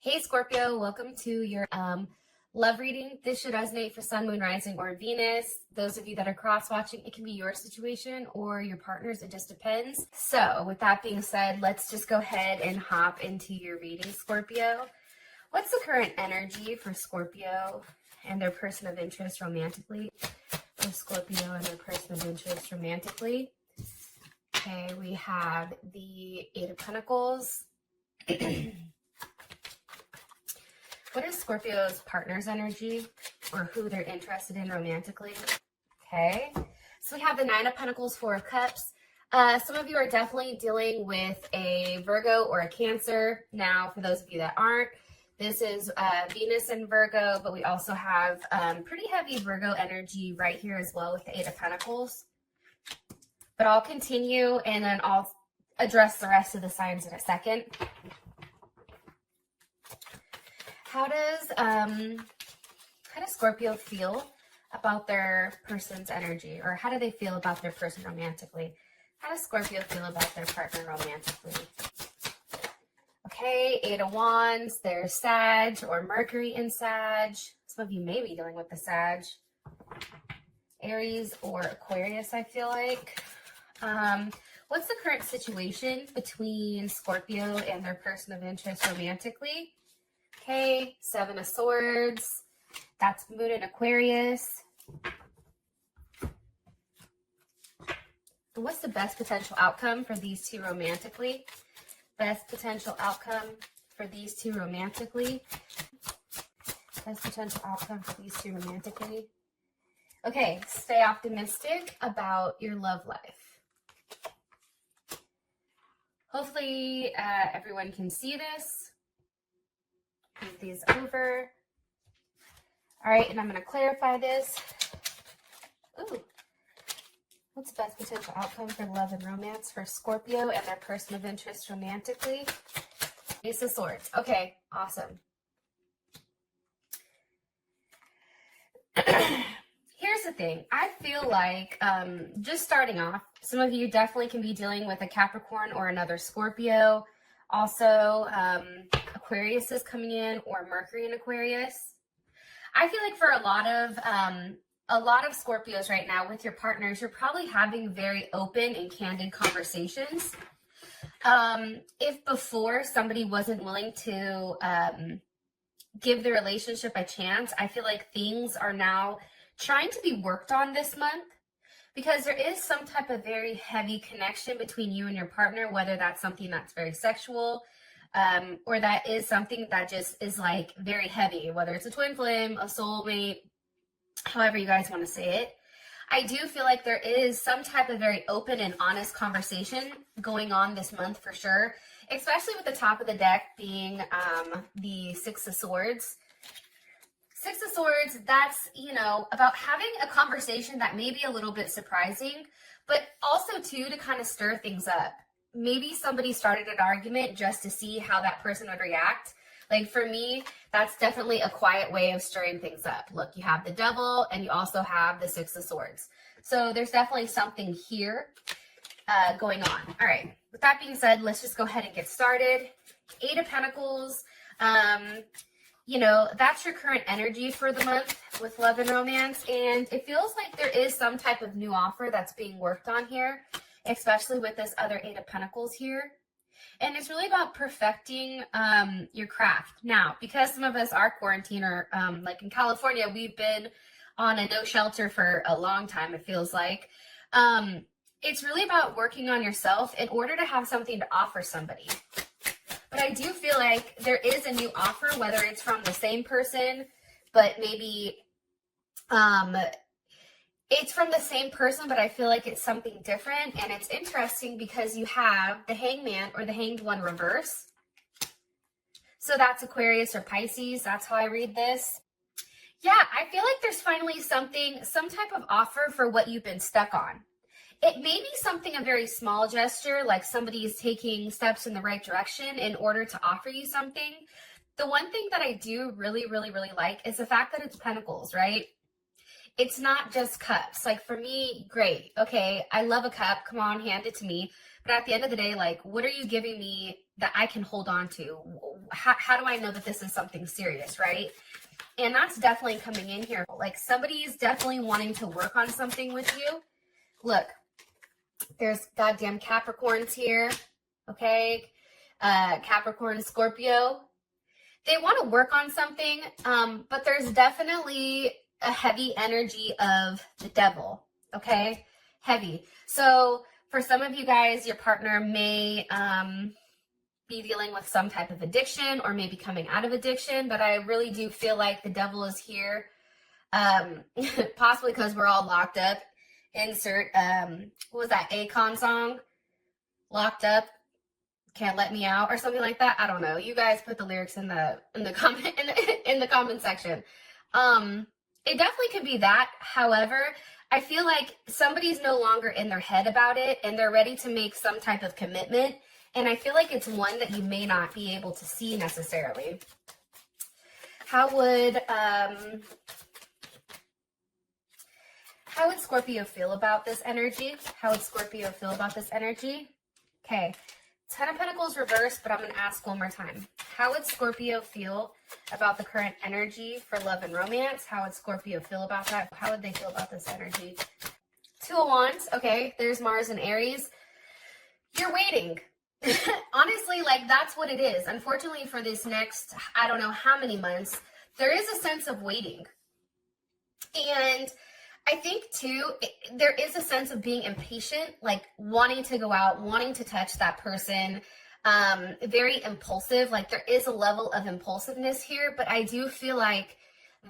Hey Scorpio, welcome to your love reading. This should resonate for Sun, Moon, Rising, or Venus. Those of you that are cross-watching, it can be your situation or your partner's, it just depends. So with that being said, let's just go ahead and hop into your reading, Scorpio. What's the current energy for Scorpio and their person of interest romantically? For Scorpio and their person of interest romantically. Okay, we have the Eight of Pentacles. What is Scorpio's partner's energy or who they're interested in romantically? Okay, so we have the Nine of Pentacles, Four of Cups. Some of you are definitely dealing with a Virgo or a Cancer. Now, for those of you that aren't, this is Venus in Virgo, but we also have pretty heavy Virgo energy right here as well with the Eight of Pentacles. But I'll continue and then I'll address the rest of the signs in a second. How does Scorpio feel about their person's energy, or how do they feel about their person romantically? How does Scorpio feel about their partner romantically? Okay, Eight of Wands, there's Sag or Mercury in Sag. Some of you may be dealing with the Sag. Aries or Aquarius, I feel like. What's the current situation between Scorpio and their person of interest romantically? Okay, Seven of Swords. That's Moon in Aquarius. And what's the best potential outcome for these two romantically? Best potential outcome for these two romantically. Best potential outcome for these two romantically. Okay, stay optimistic about your love life. Hopefully everyone can see this. Move these over. All right, and I'm going to clarify this. Ooh. What's the best potential outcome for love and romance for Scorpio and their person of interest romantically? Ace of Swords. Okay, awesome. Here's the thing. I feel like, just starting off, some of you definitely can be dealing with a Capricorn or another Scorpio. Also, Aquarius is coming in, or Mercury in Aquarius. I feel like for a lot of Scorpios right now with your partners, you're probably having very open and candid conversations. If before somebody wasn't willing to give the relationship a chance, I feel like things are now trying to be worked on this month, because there is some type of very heavy connection between you and your partner, whether that's something that's very sexual, or that is something that just is like very heavy, whether it's a twin flame, a soulmate, however you guys want to say it. I do feel like there is some type of very open and honest conversation going on this month for sure, especially with the top of the deck being the Six of Swords. Six of Swords, that's, about having a conversation that may be a little bit surprising, but also, too, to kind of stir things up. Maybe somebody started an argument just to see how that person would react. Like, for me, that's definitely a quiet way of stirring things up. Look, you have the Devil, and you also have the Six of Swords. So there's definitely something here going on. All right. With that being said, let's just go ahead and get started. Eight of Pentacles. That's your current energy for the month with love and romance. And it feels like there is some type of new offer that's being worked on here, especially with this other Eight of Pentacles here. And it's really about perfecting your craft. Now, because some of us are quarantined, or like in California, we've been on a no shelter for a long time, it feels like. It's really about working on yourself in order to have something to offer somebody. But I do feel like there is a new offer, whether it's from the same person, but maybe it's from the same person, but I feel like it's something different. And it's interesting because you have the Hangman or the Hanged One reverse. So that's Aquarius or Pisces. That's how I read this. Yeah, I feel like there's finally some type of offer for what you've been stuck on. It may be something, a very small gesture, like somebody is taking steps in the right direction in order to offer you something. The one thing that I do really, really, really like is the fact that it's pentacles, right? It's not just cups. Like for me, great. Okay, I love a cup. Come on, hand it to me. But at the end of the day, like, what are you giving me that I can hold on to? How do I know that this is something serious, right? And that's definitely coming in here. Like, somebody is definitely wanting to work on something with you. Look, there's goddamn Capricorns here, okay? Capricorn, Scorpio. They want to work on something, but there's definitely a heavy energy of the devil, okay? Heavy. So for some of you guys, your partner may be dealing with some type of addiction or maybe coming out of addiction, but I really do feel like the devil is here, possibly because we're all locked up. Insert, what was that Akon song? Locked up, can't let me out, or something like that. I don't know. You guys put the lyrics in the comment section. It definitely could be that. However, I feel like somebody's no longer in their head about it and they're ready to make some type of commitment. And I feel like it's one that you may not be able to see necessarily. How would Scorpio feel about this energy? How would Scorpio feel about this energy? Okay. 10 of Pentacles reversed, but I'm going to ask one more time. How would Scorpio feel about the current energy for love and romance? How would Scorpio feel about that? How would they feel about this energy? 2 of Wands. Okay, there's Mars and Aries. You're waiting. Honestly, like, that's what it is. Unfortunately, for this next, I don't know how many months, there is a sense of waiting. And I think, too, there is a sense of being impatient, like wanting to go out, wanting to touch that person, very impulsive. Like, there is a level of impulsiveness here, but I do feel like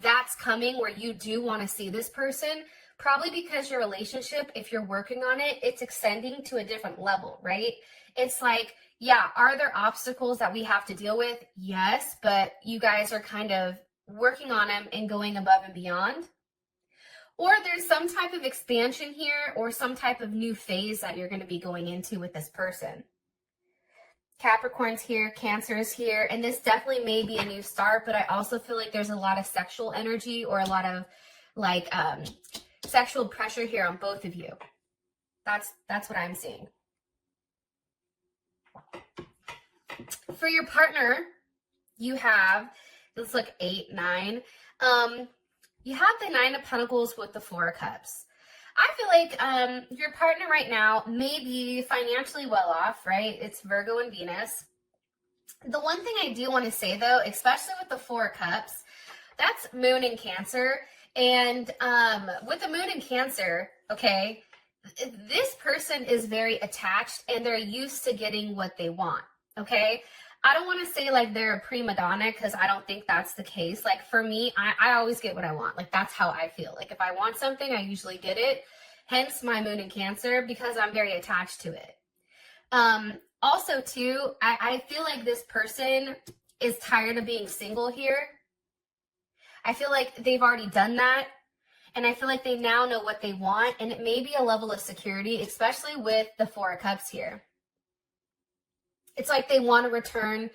that's coming where you do want to see this person, probably because your relationship, if you're working on it, it's extending to a different level, right? It's like, yeah, are there obstacles that we have to deal with? Yes, but you guys are kind of working on them and going above and beyond. Or there's some type of expansion here or some type of new phase that you're going to be going into with this person. Capricorn's here, Cancer's here, and this definitely may be a new start, but I also feel like there's a lot of sexual energy or a lot of like sexual pressure here on both of you. That's what I'm seeing. For your partner, you have, let's look, 8, 9. You have the 9 of Pentacles with the 4 of Cups. I feel like your partner right now may be financially well off, right? It's Virgo and Venus. The one thing I do want to say, though, especially with the 4 of Cups, that's Moon in Cancer. And with the Moon in Cancer, okay, this person is very attached and they're used to getting what they want, okay? I don't want to say like they're a prima donna because I don't think that's the case. Like for me, I always get what I want. Like that's how I feel. Like if I want something, I usually get it. Hence my Moon in Cancer, because I'm very attached to it. Also too, I feel like this person is tired of being single here. I feel like they've already done that. And I feel like they now know what they want. And it may be a level of security, especially with the 4 of Cups here. It's like they want to return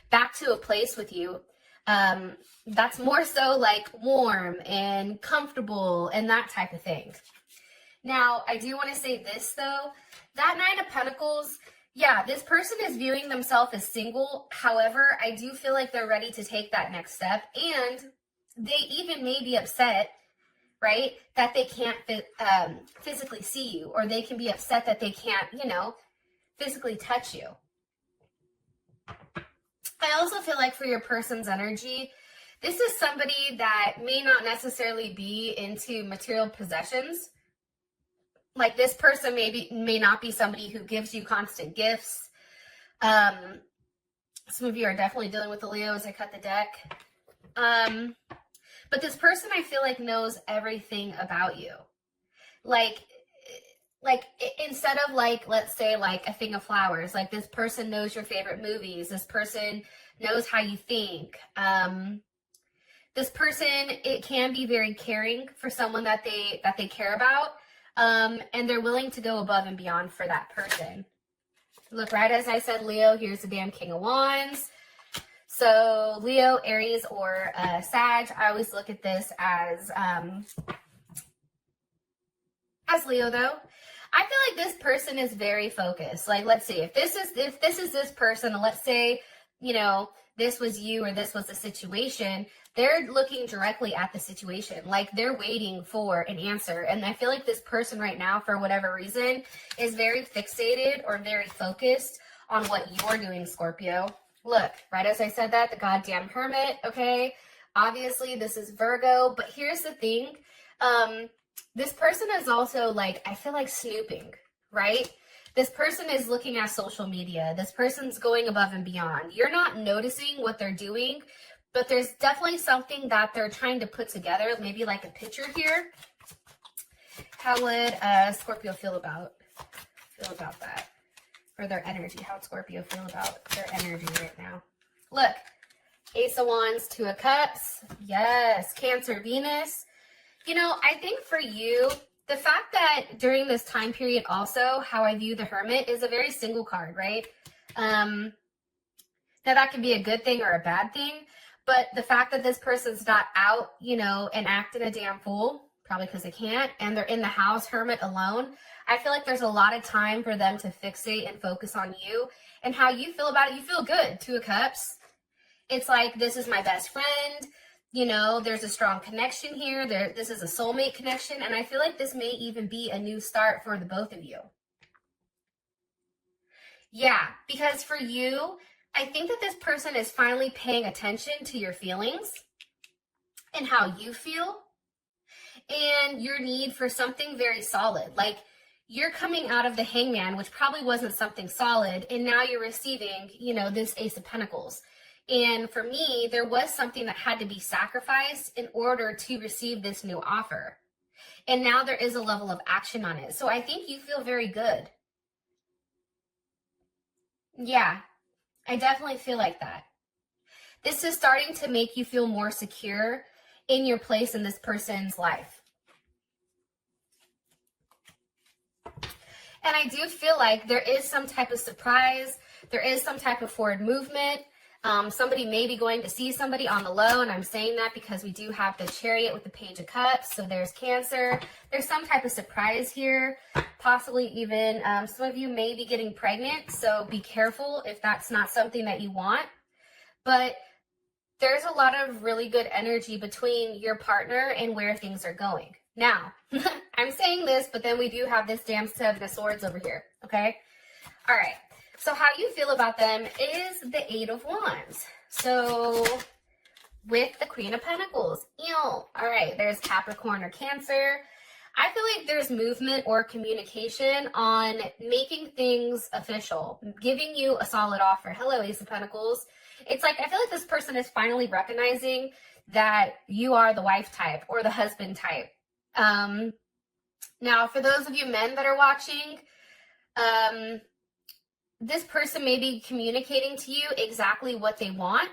back to a place with you that's more so like warm and comfortable and that type of thing. Now, I do want to say this, though. That 9 of Pentacles, yeah, this person is viewing themselves as single. However, I do feel like they're ready to take that next step. And they even may be upset, right, that they can't physically see you. Or they can be upset that they can't, physically touch you. I also feel like for your person's energy, this is somebody that may not necessarily be into material possessions. Like this person may not be somebody who gives you constant gifts. Some of you are definitely dealing with the Leo as I cut the deck. But this person I feel like knows everything about you. Like instead of like, let's say like a thing of flowers, like this person knows your favorite movies. This person knows how you think. This person, it can be very caring for someone that they care about. And they're willing to go above and beyond for that person. Look, right as I said, Leo, here's the damn King of Wands. So Leo, Aries, or Sag, I always look at this as Leo, though. I feel like this person is very focused. Like, let's see, if this is this person, and let's say, you know, this was you or this was the situation, they're looking directly at the situation. Like, they're waiting for an answer. And I feel like this person right now, for whatever reason, is very fixated or very focused on what you're doing, Scorpio. Look, right as I said that, the goddamn hermit, okay? Obviously, this is Virgo, but here's the thing. This person is also, like, I feel like snooping, right? This person is looking at social media. This person's going above and beyond. You're not noticing what they're doing, but there's definitely something that they're trying to put together, maybe like a picture here. How would Scorpio feel about that? For their energy, how would Scorpio feel about their energy right now? Look, Ace of Wands, Two of Cups. Yes, Cancer, Venus. You know, I think for you, the fact that during this time period also, how I view the Hermit is a very single card, right? Now that can be a good thing or a bad thing, but the fact that this person's not out, you know, and acting a damn fool, probably because they can't, and they're in the house, Hermit, alone, I feel like there's a lot of time for them to fixate and focus on you and how you feel about it. You feel good. Two of Cups. It's like, this is my best friend. You know, there's a strong connection here. This is a soulmate connection. And I feel like this may even be a new start for the both of you. Yeah, because for you, I think that this person is finally paying attention to your feelings and how you feel and your need for something very solid. Like, you're coming out of the Hangman, which probably wasn't something solid, and now you're receiving, you know, this Ace of Pentacles. And for me, there was something that had to be sacrificed in order to receive this new offer. And now there is a level of action on it. So I think you feel very good. Yeah, I definitely feel like that. This is starting to make you feel more secure in your place in this person's life. And I do feel like there is some type of surprise. There is some type of forward movement. Somebody may be going to see somebody on the low, and I'm saying that because we do have the Chariot with the Page of Cups, so there's Cancer. There's some type of surprise here, possibly even some of you may be getting pregnant, so be careful if that's not something that you want. But there's a lot of really good energy between your partner and where things are going. Now, I'm saying this, but then we do have this damn Seven of Swords over here, okay? All right. So how you feel about them is the Eight of Wands. So with the Queen of Pentacles. Ew. All right, there's Capricorn or Cancer. I feel like there's movement or communication on making things official, giving you a solid offer. Hello, Ace of Pentacles. It's like, I feel like this person is finally recognizing that you are the wife type or the husband type. Now, for those of you men that are watching, this person may be communicating to you exactly what they want.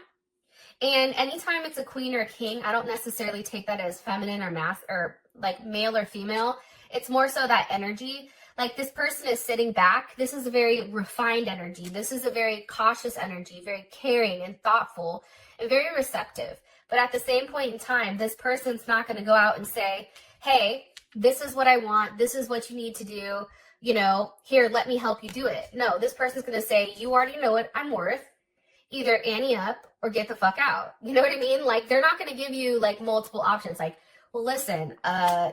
And anytime it's a queen or a king, I don't necessarily take that as feminine or mass or like male or female. It's more so that energy. Like, this person is sitting back. This is a very refined energy. This is a very cautious energy, very caring and thoughtful and very receptive. But at the same point in time, this person's not going to go out and say, hey, this is what I want. This is what you need to do. You know, here, let me help you do it. No, this person's going to say, you already know what I'm worth. Either ante up or get the fuck out. You know what I mean? Like, they're not going to give you like multiple options. Like, well, listen,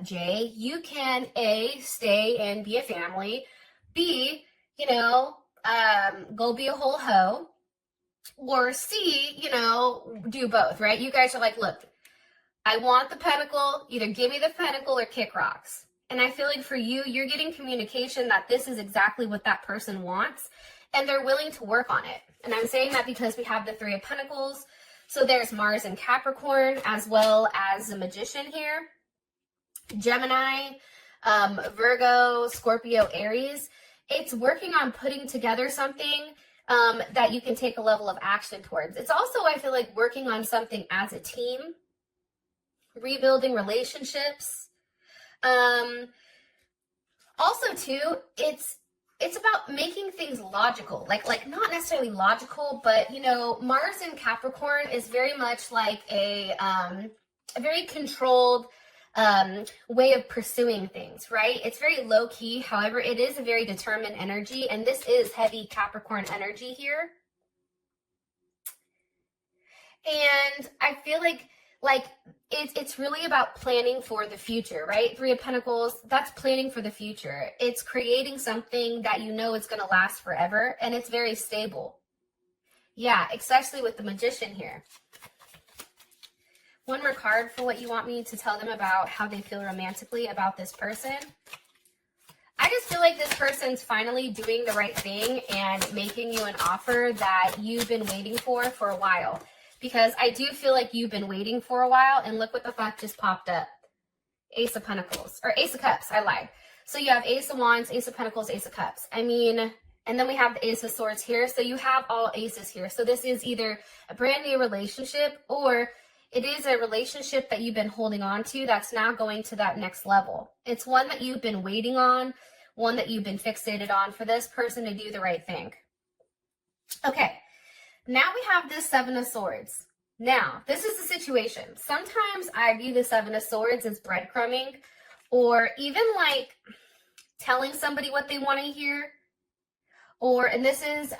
Jay, you can A, stay and be a family. B, you know, go be a whole hoe. Or C, you know, do both, right? You guys are like, look, I want the pentacle. Either give me the pentacle or kick rocks. And I feel like for you, you're getting communication that this is exactly what that person wants. And they're willing to work on it. And I'm saying that because we have the Three of Pentacles. So there's Mars and Capricorn, as well as the Magician here. Gemini, Virgo, Scorpio, Aries. It's working on putting together something that you can take a level of action towards. It's also, I feel like, working on something as a team. Rebuilding relationships. Also, too, it's about making things logical, like not necessarily logical, but, you know, Mars in Capricorn is very much like a very controlled, way of pursuing things, right? It's very low key. However, it is a very determined energy, and this is heavy Capricorn energy here. And I feel like it's really about planning for the future, right? Three of Pentacles, that's planning for the future. It's creating something that you know is going to last forever, and it's very stable. Yeah, especially with the Magician here. One more card for what you want me to tell them about how they feel romantically about this person. I just feel like this person's finally doing the right thing and making you an offer that you've been waiting for a while. Because I do feel like you've been waiting for a while, and look what the fuck just popped up. Ace of Pentacles, or Ace of Cups, I lied. So you have Ace of Wands, Ace of Pentacles, Ace of Cups. I mean, and then we have the Ace of Swords here. So you have all aces here. So this is either a brand new relationship, or it is a relationship that you've been holding on to that's now going to that next level. It's one that you've been waiting on, one that you've been fixated on for this person to do the right thing. Okay. Now we have this Seven of Swords. Now, this is the situation. Sometimes I view the Seven of Swords as breadcrumbing, or even like telling somebody what they want to hear. And this is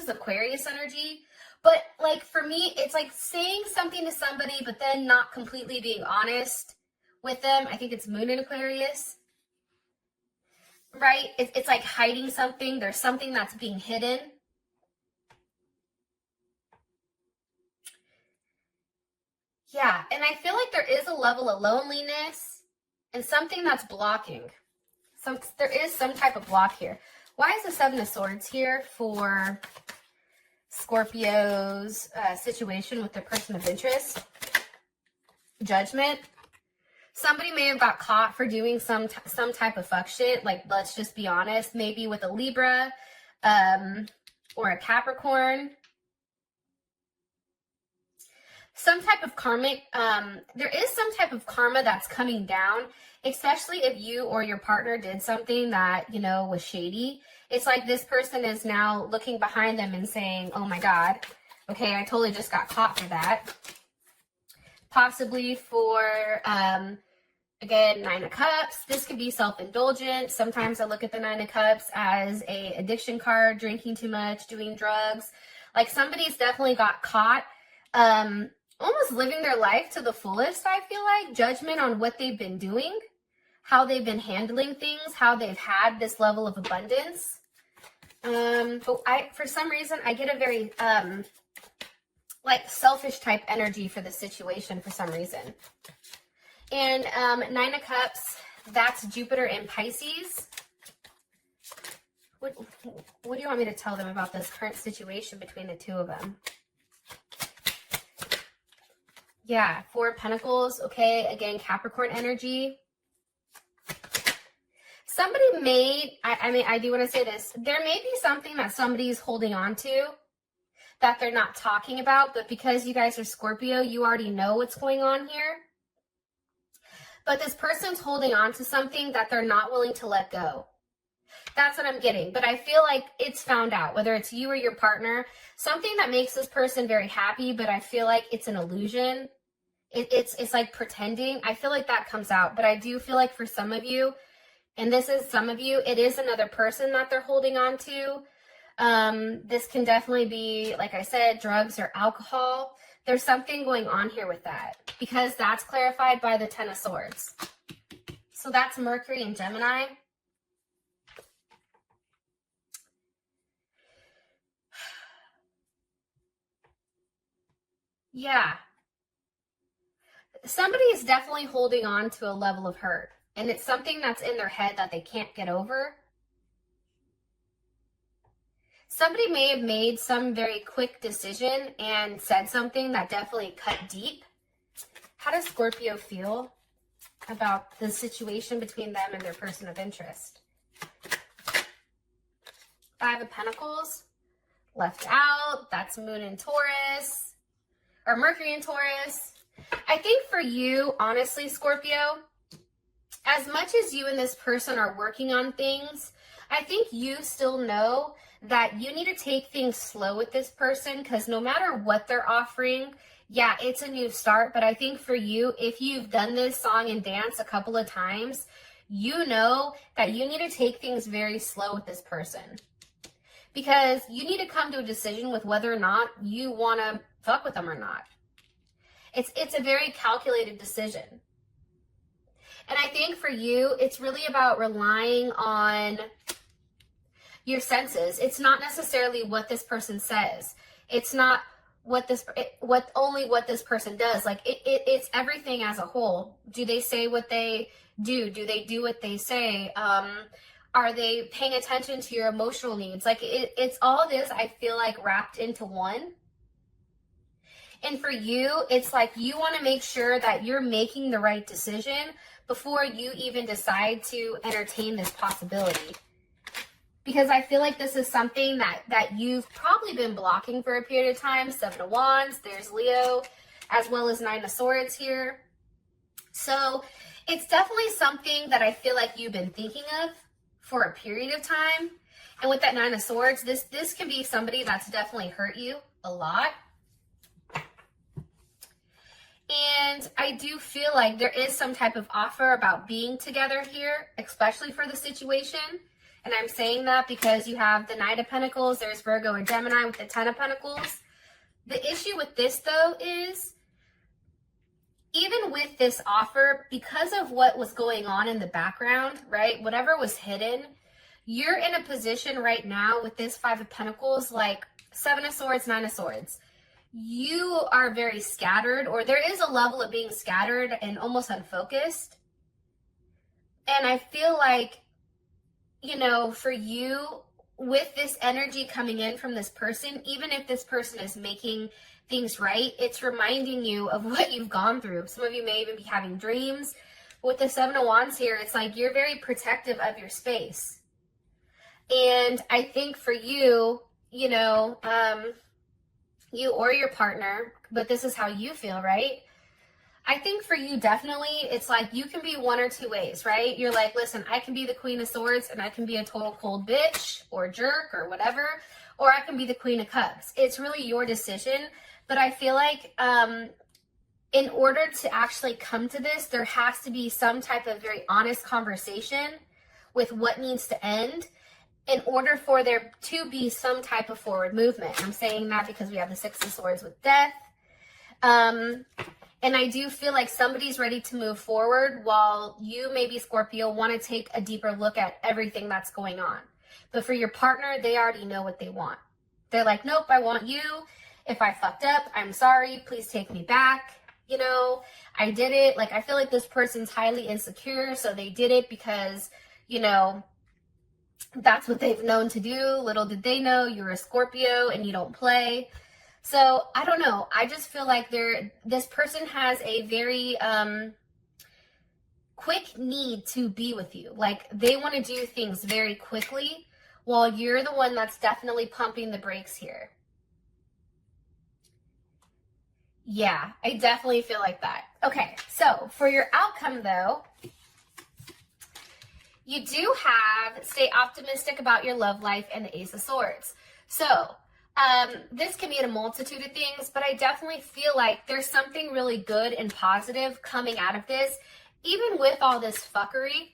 Aquarius energy. But like for me, it's like saying something to somebody, but then not completely being honest with them. I think it's Moon in Aquarius. Right? It's like hiding something. There's something that's being hidden. Yeah, and I feel like there is a level of loneliness and something that's blocking. There is some type of block here. Why is the Seven of Swords here for Scorpio's situation with their person of interest? Judgment. Somebody may have got caught for doing some type of fuck shit. Like, let's just be honest, maybe with a Libra or a Capricorn. Some type of karmic, there is some type of karma that's coming down, especially if you or your partner did something that, you know, was shady. It's like this person is now looking behind them and saying, oh my God, okay, I totally just got caught for that. Possibly for, again, Nine of Cups. This could be self-indulgent. Sometimes I look at the Nine of Cups as a addiction card, drinking too much, doing drugs. Like somebody's definitely got caught. Almost living their life to the fullest, I feel like. Judgment on what they've been doing, how they've been handling things, how they've had this level of abundance. But for some reason, I get a very, like, selfish type energy for this situation for some reason. And Nine of Cups, that's Jupiter in Pisces. What do you want me to tell them about this current situation between the two of them? Yeah, Four of Pentacles, okay, again, Capricorn energy. Somebody may, I do want to say this, there may be something that somebody's holding on to that they're not talking about, but because you guys are Scorpio, you already know what's going on here. But this person's holding on to something that they're not willing to let go. That's what I'm getting. But I feel like it's found out, whether it's you or your partner, something that makes this person very happy, but I feel like it's an illusion. It's like pretending. I feel like that comes out. But I do feel like for some of you, and this is some of you, it is another person that they're holding on to. This can definitely be, like I said, drugs or alcohol. There's something going on here with that, because that's clarified by the Ten of Swords. So that's Mercury and Gemini. Yeah. Somebody is definitely holding on to a level of hurt, and it's something that's in their head that they can't get over. Somebody may have made some very quick decision and said something that definitely cut deep. How does Scorpio feel about the situation between them and their person of interest? Five of Pentacles, left out. That's Moon in Taurus, or Mercury in Taurus. I think for you, honestly, Scorpio, as much as you and this person are working on things, I think you still know that you need to take things slow with this person, because no matter what they're offering, yeah, it's a new start. But I think for you, if you've done this song and dance a couple of times, you know that you need to take things very slow with this person, because you need to come to a decision with whether or not you want to fuck with them or not. It's a very calculated decision. And I think for you, it's really about relying on your senses. It's not necessarily what this person says. It's not only what this person does. Like it's everything as a whole. Do they say what they do? Do they do what they say? Are they paying attention to your emotional needs? Like it's all this, I feel like, wrapped into one. And for you, it's like you want to make sure that you're making the right decision before you even decide to entertain this possibility. Because I feel like this is something that you've probably been blocking for a period of time. 7 of Wands, there's Leo, as well as 9 of Swords here. So it's definitely something that I feel like you've been thinking of for a period of time. And with that 9 of Swords, this can be somebody that's definitely hurt you a lot. And I do feel like there is some type of offer about being together here, especially for the situation. And I'm saying that because you have the Knight of Pentacles, there's Virgo and Gemini with the 10 of Pentacles. The issue with this, though, is even with this offer, because of what was going on in the background, right, whatever was hidden, you're in a position right now with this 5 of Pentacles, like 7 of Swords, 9 of Swords. You are very scattered, or there is a level of being scattered and almost unfocused. And I feel like, you know, for you, with this energy coming in from this person, even if this person is making things right, it's reminding you of what you've gone through. Some of you may even be having dreams. With the 7 of Wands here, it's like you're very protective of your space. And I think for you, you know, you or your partner, but this is how you feel, right? I think for you, definitely, it's like you can be one or two ways, right? You're like, listen, I can be the Queen of Swords and I can be a total cold bitch or jerk or whatever, or I can be the Queen of Cups. It's really your decision. But I feel like in order to actually come to this, there has to be some type of very honest conversation with what needs to end in order for there to be some type of forward movement. I'm saying that because we have the 6 of Swords with death. And I do feel like somebody's ready to move forward, while you, maybe Scorpio, want to take a deeper look at everything that's going on. But for your partner, they already know what they want. They're like, nope, I want you. If I fucked up, I'm sorry. Please take me back. You know, I did it. Like, I feel like this person's highly insecure, so they did it because, you know, that's what they've known to do. Little did they know you're a Scorpio and you don't play. So I don't know. I just feel like this person has a very quick need to be with you. Like, they want to do things very quickly, while you're the one that's definitely pumping the brakes here. Yeah, I definitely feel like that. Okay, so for your outcome, though, you do have stay optimistic about your love life and the Ace of Swords. So this can be a multitude of things, but I definitely feel like there's something really good and positive coming out of this, even with all this fuckery,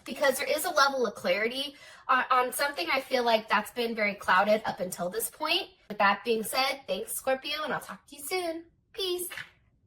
because there is a level of clarity on something I feel like that's been very clouded up until this point. With that being said, thanks, Scorpio, and I'll talk to you soon. Peace.